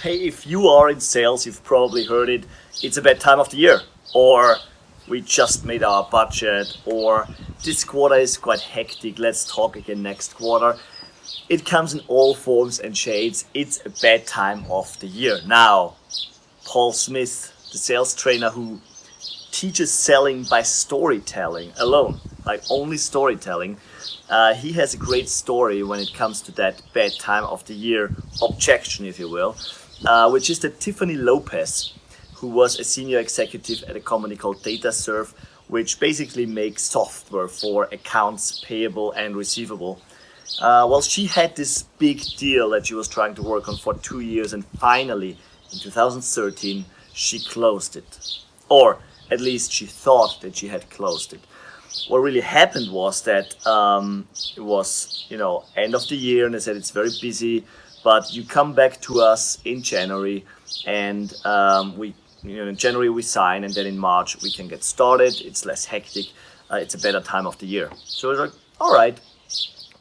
hey, if you are in sales, you've probably heard it, it's a bad time of the year, or we just made our budget, or this quarter is quite hectic, let's talk again next quarter. It comes in all forms and shades. It's a bad time of the year. Now, Paul Smith, the sales trainer who teaches selling by storytelling alone, like only storytelling, he has a great story when it comes to that bad time of the year objection, if you will, which is that Tiffany Lopez, who was a senior executive at a company called DataServe, which basically makes software for accounts payable and receivable. Well, she had this big deal that she was trying to work on for 2 years, and finally, in 2013, she closed it. Or at least she thought that she had closed it. What really happened was that it was, end of the year, and they said it's very busy, but you come back to us in January, and in January we sign, and then in March we can get started. It's less hectic. It's a better time of the year. So it's like, all right,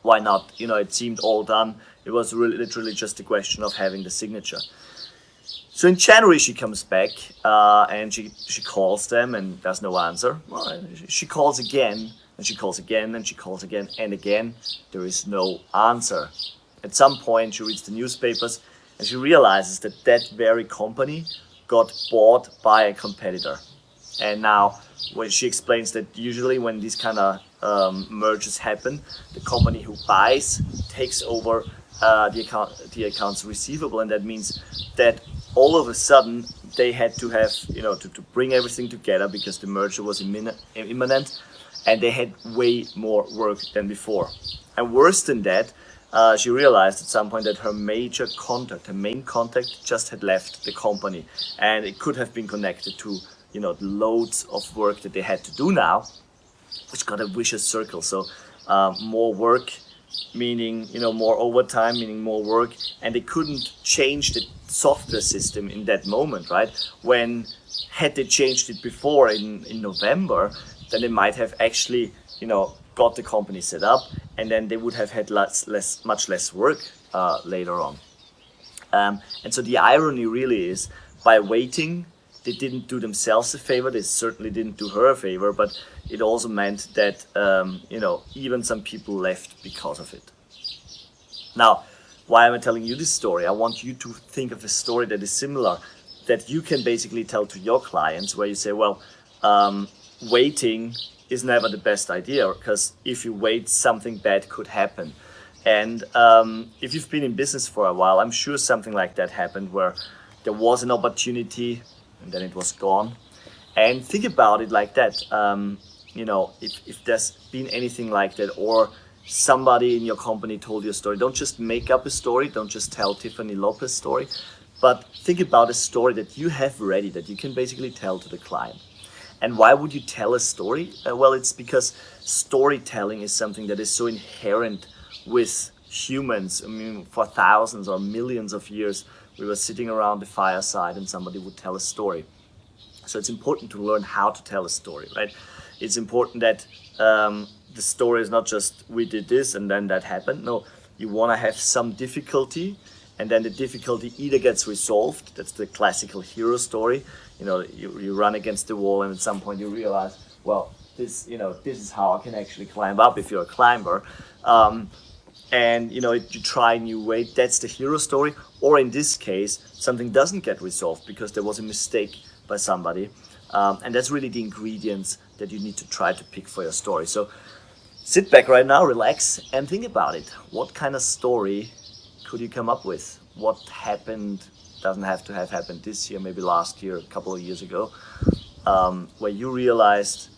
why not? It seemed all done. It was really literally just a question of having the signature. So in January she comes back and she calls them, and there's no answer. Well, she calls again, and she calls again, and she calls again, and again. There is no answer. At some point she reads the newspapers, and she realizes that that very company got bought by a competitor. And now when she explains that usually when these kind of mergers happen, the company who buys takes over the accounts receivable, and that means that all of a sudden they had to have to bring everything together because the merger was imminent, and they had way more work than before. And worse than that, she realized at some point that her main contact just had left the company, and it could have been connected to the loads of work that they had to do now, which got a vicious circle. So more work meaning more overtime, meaning more work, and they couldn't change the software system in that moment, right? When had they changed it before in November, then they might have actually got the company set up, and then they would have had much less work later on. And so the irony really is, by waiting, they didn't do themselves a favor. They certainly didn't do her a favor, but it also meant that even some people left because of it. Now, why am I telling you this story? I want you to think of a story that is similar, that you can basically tell to your clients, where you say, well, waiting is never the best idea, because if you wait, something bad could happen. And if you've been in business for a while, I'm sure something like that happened, where there was an opportunity and then it was gone. And think about it like that. If there's been anything like that, or somebody in your company told you a story, don't just make up a story, don't just tell Tiffany Lopez story, but think about a story that you have ready, that you can basically tell to the client. And why would you tell a story? Well, it's because storytelling is something that is so inherent with humans. I mean, for thousands or millions of years, we were sitting around the fireside and somebody would tell a story. So it's important to learn how to tell a story, right? It's important that the story is not just we did this and then that happened. No, you want to have some difficulty, and then the difficulty either gets resolved. That's the classical hero story. You run against the wall, and at some point you realize, well, this is how I can actually climb up if you're a climber. And you try a new way. That's the hero story. Or in this case, something doesn't get resolved because there was a mistake by somebody. And that's really the ingredients that you need to try to pick for your story. So sit back right now, relax, and think about it. What kind of story could you come up with? What happened? Doesn't have to have happened this year, maybe last year, a couple of years ago, where you realized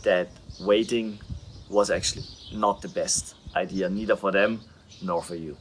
that waiting was actually not the best idea, neither for them nor for you.